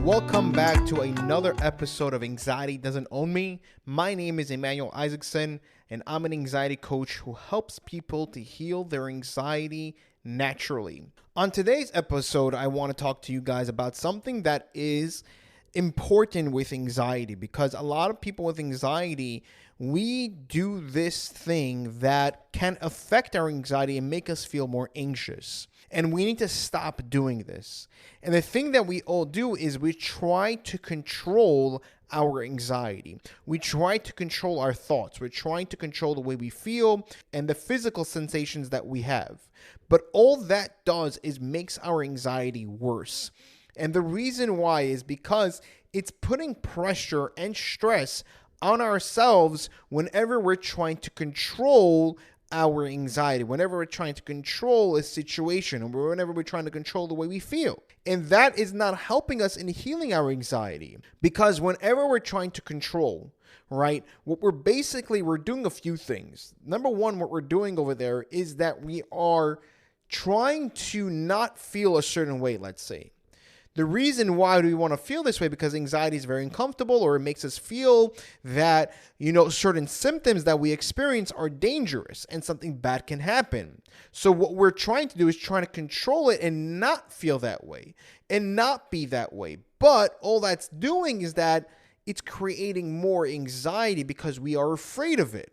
Welcome back to another episode of Anxiety Doesn't Own Me. My name is Emmanuel Isaacson, and I'm an anxiety coach who helps people to heal their anxiety naturally. On today's episode, I want to talk to you guys about something that is important with anxiety, because a lot of people with anxiety, we do this thing that can affect our anxiety and make us feel more anxious. And we need to stop doing this. And the thing that we all do is we try to control our anxiety. We try to control our thoughts. We're trying to control the way we feel and the physical sensations that we have. But all that does is makes our anxiety worse. And the reason why is because it's putting pressure and stress on ourselves whenever we're trying to control our anxiety, whenever we're trying to control a situation, or whenever we're trying to control the way we feel. And that is not helping us in healing our anxiety, because whenever we're trying to control, right, we're doing a few things. Number one, what we're doing over there is that we are trying to not feel a certain way, let's say. The reason why do we want to feel this way? Because anxiety is very uncomfortable, or it makes us feel that, certain symptoms that we experience are dangerous and something bad can happen. So what we're trying to do is trying to control it and not feel that way and not be that way. But all that's doing is that it's creating more anxiety because we are afraid of it.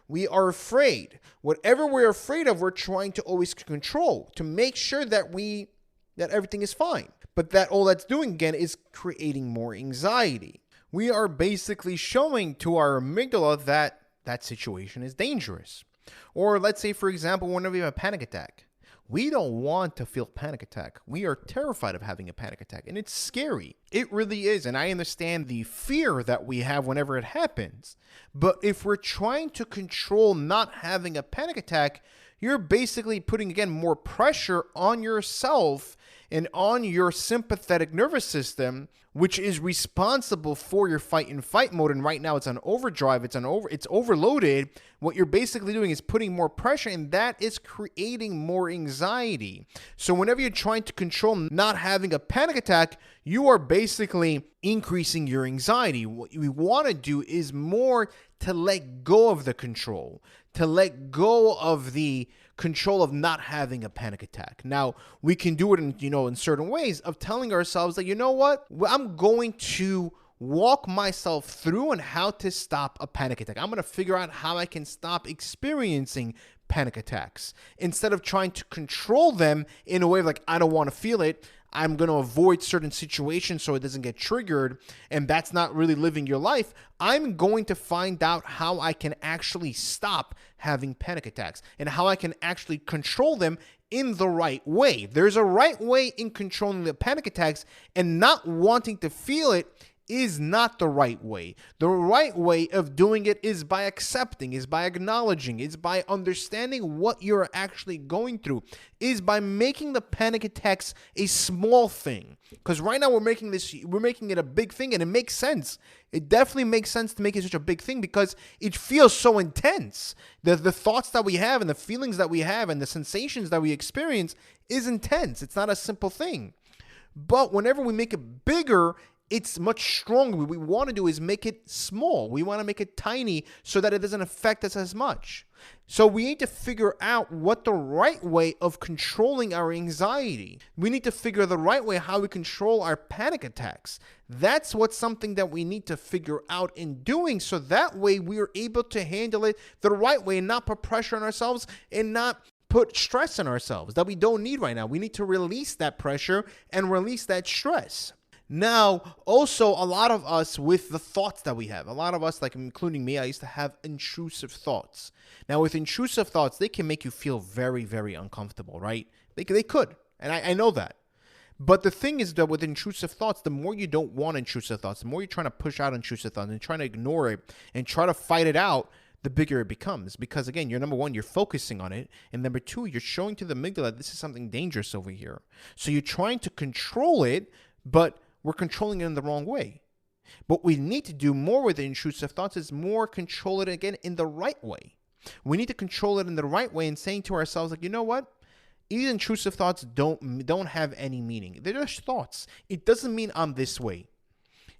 We are afraid. Whatever we're afraid of, we're trying to always control to make sure that everything is fine. But that all that's doing, again, is creating more anxiety. We are basically showing to our amygdala that that situation is dangerous. Or let's say, for example, whenever you have a panic attack, we don't want to feel panic attack. We are terrified of having a panic attack, and it's scary. It really is, and I understand the fear that we have whenever it happens. But if we're trying to control not having a panic attack, you're basically putting, again, more pressure on yourself and on your sympathetic nervous system, which is responsible for your fight and fight mode. And right now it's on overdrive, it's overloaded. What you're basically doing is putting more pressure, and that is creating more anxiety. So whenever you're trying to control not having a panic attack, you are basically increasing your anxiety. What we want to do is more to let go of the control, to let go of the control of not having a panic attack. Now, we can do it in certain ways of telling ourselves that, you know what, I'm going to walk myself through on how to stop a panic attack. I'm going to figure out how I can stop experiencing panic attacks instead of trying to control them in a way like, I don't want to feel it. I'm going to avoid certain situations so it doesn't get triggered, and that's not really living your life. I'm going to find out how I can actually stop having panic attacks and how I can actually control them in the right way. There's a right way in controlling the panic attacks, and not wanting to feel it is not the right way. The right way of doing it is by accepting, is by acknowledging, is by understanding what you're actually going through, is by making the panic attacks a small thing. Because right now we're making it a big thing, and it makes sense. It definitely makes sense to make it such a big thing because it feels so intense. The thoughts that we have and the feelings that we have and the sensations that we experience is intense. It's not a simple thing. But whenever we make it bigger, it's much stronger. What we want to do is make it small. We want to make it tiny so that it doesn't affect us as much. So we need to figure out what the right way of controlling our anxiety. We need to figure the right way how we control our panic attacks. That's something that we need to figure out in doing, so that way we are able to handle it the right way and not put pressure on ourselves and not put stress on ourselves that we don't need right now. We need to release that pressure and release that stress. Now, also, a lot of us with the thoughts that we have, a lot of us, like including me, I used to have intrusive thoughts. Now, with intrusive thoughts, they can make you feel very, very uncomfortable, right? They could, and I know that. But the thing is that with intrusive thoughts, the more you don't want intrusive thoughts, the more you're trying to push out intrusive thoughts and trying to ignore it and try to fight it out, the bigger it becomes. Because again, number one, you're focusing on it. And number two, you're showing to the amygdala, this is something dangerous over here. So you're trying to control it, but we're controlling it in the wrong way. What we need to do more with the intrusive thoughts is more control it again in the right way. We need to control it in the right way and saying to ourselves, like, you know what? these intrusive thoughts don't have any meaning. They're just thoughts. It doesn't mean I'm this way.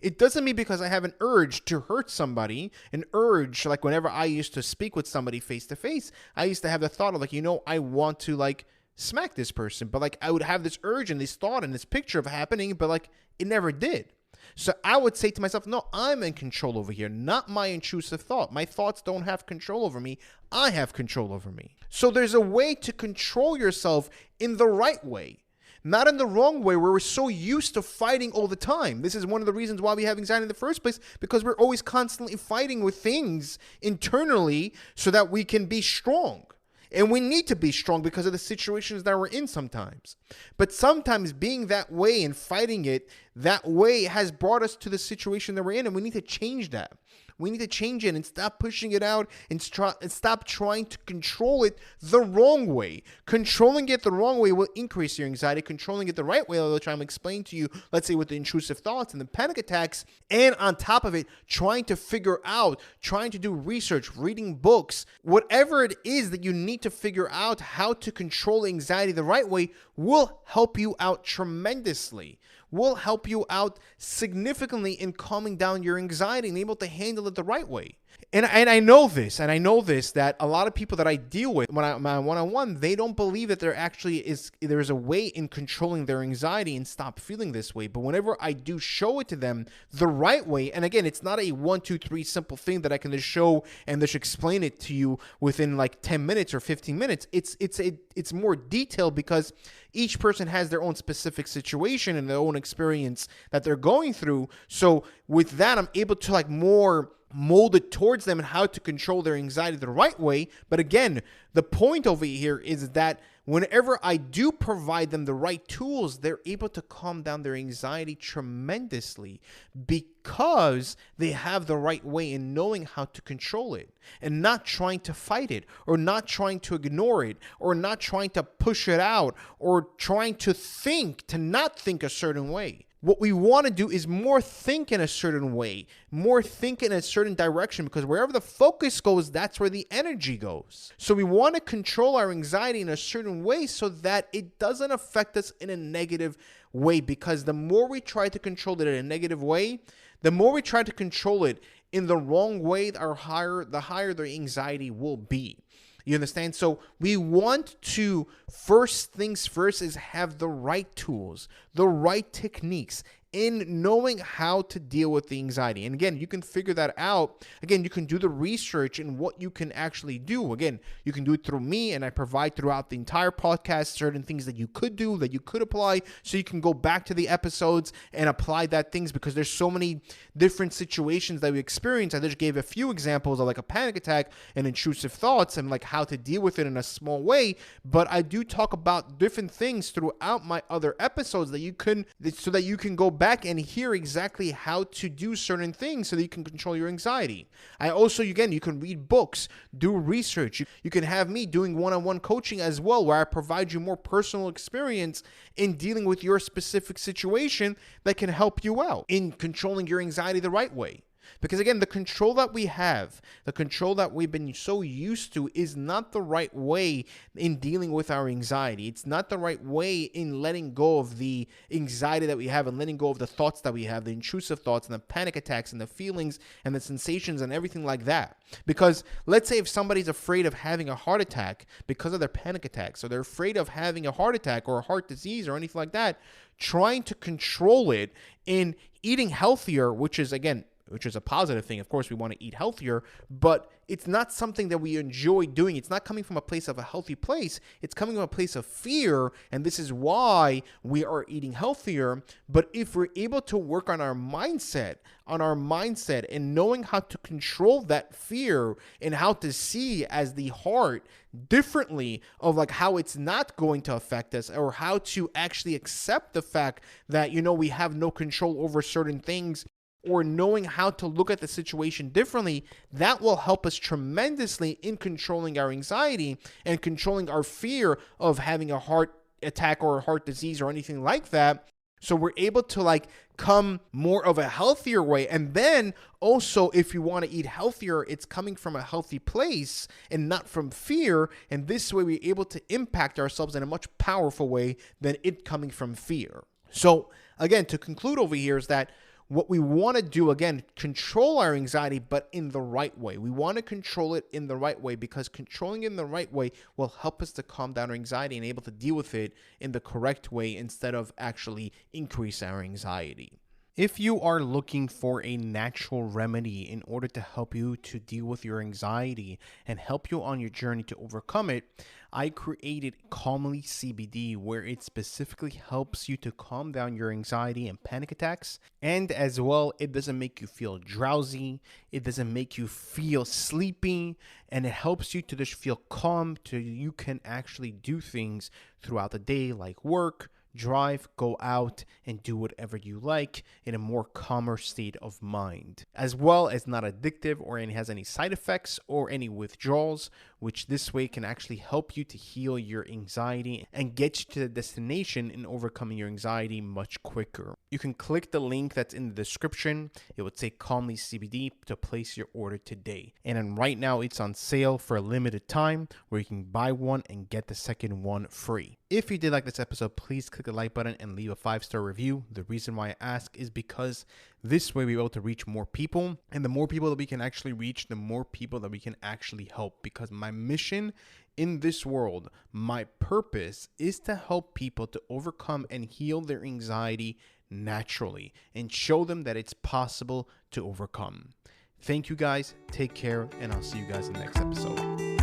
It doesn't mean because I have an urge to hurt somebody, an urge, like whenever I used to speak with somebody face to face, I used to have the thought of like, I want to like smack this person, but like I would have this urge and this thought and this picture of happening, but like it never did. So I would say to myself, no, I'm in control over here, not my intrusive thought. My thoughts don't have control over me. I have control over me. So there's a way to control yourself in the right way. Not in the wrong way where we're so used to fighting all the time. This is one of the reasons why we have anxiety in the first place, because we're always constantly fighting with things internally so that we can be strong. And we need to be strong because of the situations that we're in sometimes. But sometimes being that way and fighting it that way has brought us to the situation that we're in, and we need to change that. We need to change it and stop pushing it out and stop trying to control it the wrong way. Controlling it the wrong way will increase your anxiety. Controlling it the right way, which I'm explaining to you, let's say with the intrusive thoughts and the panic attacks, and on top of it, trying to figure out, trying to do research, reading books, whatever it is that you need to figure out how to control anxiety the right way will help you out tremendously. Will help you out significantly in calming down your anxiety and able to handle it the right way. And I know this, that a lot of people that I deal with when I'm one-on-one, they don't believe that there's a way in controlling their anxiety and stop feeling this way. But whenever I do show it to them the right way, and again, it's not a 1, 2, 3 simple thing that I can just show and just explain it to you within like 10 minutes or 15 minutes. It's more detailed because each person has their own specific situation and their own experience that they're going through. So with that, I'm able to like more mold it towards them and how to control their anxiety the right way. But again, the point over here is that whenever I do provide them the right tools, they're able to calm down their anxiety tremendously because they have the right way in knowing how to control it and not trying to fight it or not trying to ignore it or not trying to push it out or trying to not think a certain way. What we want to do is more think in a certain way, more think in a certain direction, because wherever the focus goes, that's where the energy goes. So we want to control our anxiety in a certain way so that it doesn't affect us in a negative way, because the more we try to control it in a negative way, the more we try to control it in the wrong way, the higher the anxiety will be. You understand? So we want to, first things first, is have the right tools, the right techniques in knowing how to deal with the anxiety. And again, you can figure that out. Again, you can do the research in what you can actually do. Again, you can do it through me, and I provide throughout the entire podcast certain things that you could do, that you could apply, so you can go back to the episodes and apply that things, because there's so many different situations that we experience. I just gave a few examples of like a panic attack and intrusive thoughts and like how to deal with it in a small way, but I do talk about different things throughout my other episodes so that you can go back and hear exactly how to do certain things so that you can control your anxiety. I also, again, you can read books, do research. You can have me doing one-on-one coaching as well, where I provide you more personal experience in dealing with your specific situation that can help you out in controlling your anxiety the right way. Because again, the control that we have, the control that we've been so used to, is not the right way in dealing with our anxiety. It's not the right way in letting go of the anxiety that we have and letting go of the thoughts that we have, the intrusive thoughts and the panic attacks and the feelings and the sensations and everything like that. Because let's say if somebody's afraid of having a heart attack because of their panic attacks, so they're afraid of having a heart attack or a heart disease or anything like that, trying to control it in eating healthier, which is a positive thing. Of course, we want to eat healthier, but it's not something that we enjoy doing. It's not coming from a place of a healthy place. It's coming from a place of fear, and this is why we are eating healthier. But if we're able to work on our mindset and knowing how to control that fear and how to see as the heart differently of like how it's not going to affect us, or how to actually accept the fact that, we have no control over certain things, or knowing how to look at the situation differently, that will help us tremendously in controlling our anxiety and controlling our fear of having a heart attack or a heart disease or anything like that. So we're able to like come more of a healthier way. And then also, if you want to eat healthier, it's coming from a healthy place and not from fear. And this way we're able to impact ourselves in a much powerful way than it coming from fear. So again, to conclude over here is that what we want to do, again, control our anxiety, but in the right way. We want to control it in the right way, because controlling it in the right way will help us to calm down our anxiety and able to deal with it in the correct way instead of actually increase our anxiety. If you are looking for a natural remedy in order to help you to deal with your anxiety and help you on your journey to overcome it, I created Calmly CBD, where it specifically helps you to calm down your anxiety and panic attacks. And as well, it doesn't make you feel drowsy. It doesn't make you feel sleepy. And it helps you to just feel calm so you can actually do things throughout the day, like work, drive, go out, and do whatever you like in a more calmer state of mind. As well as not addictive or any has any side effects or any withdrawals, which this way can actually help you to heal your anxiety and get you to the destination in overcoming your anxiety much quicker. You can click the link that's in the description. It will say Calmly CBD to place your order today. And then right now it's on sale for a limited time, where you can buy one and get the second one free. If you did like this episode, please click the like button and leave a 5-star review. The reason why I ask is because this way we're able to reach more people, and the more people that we can actually reach, the more people that we can actually help. Because my mission in this world, my purpose, is to help people to overcome and heal their anxiety naturally and show them that it's possible to overcome. Thank you guys, take care, and I'll see you guys in the next episode.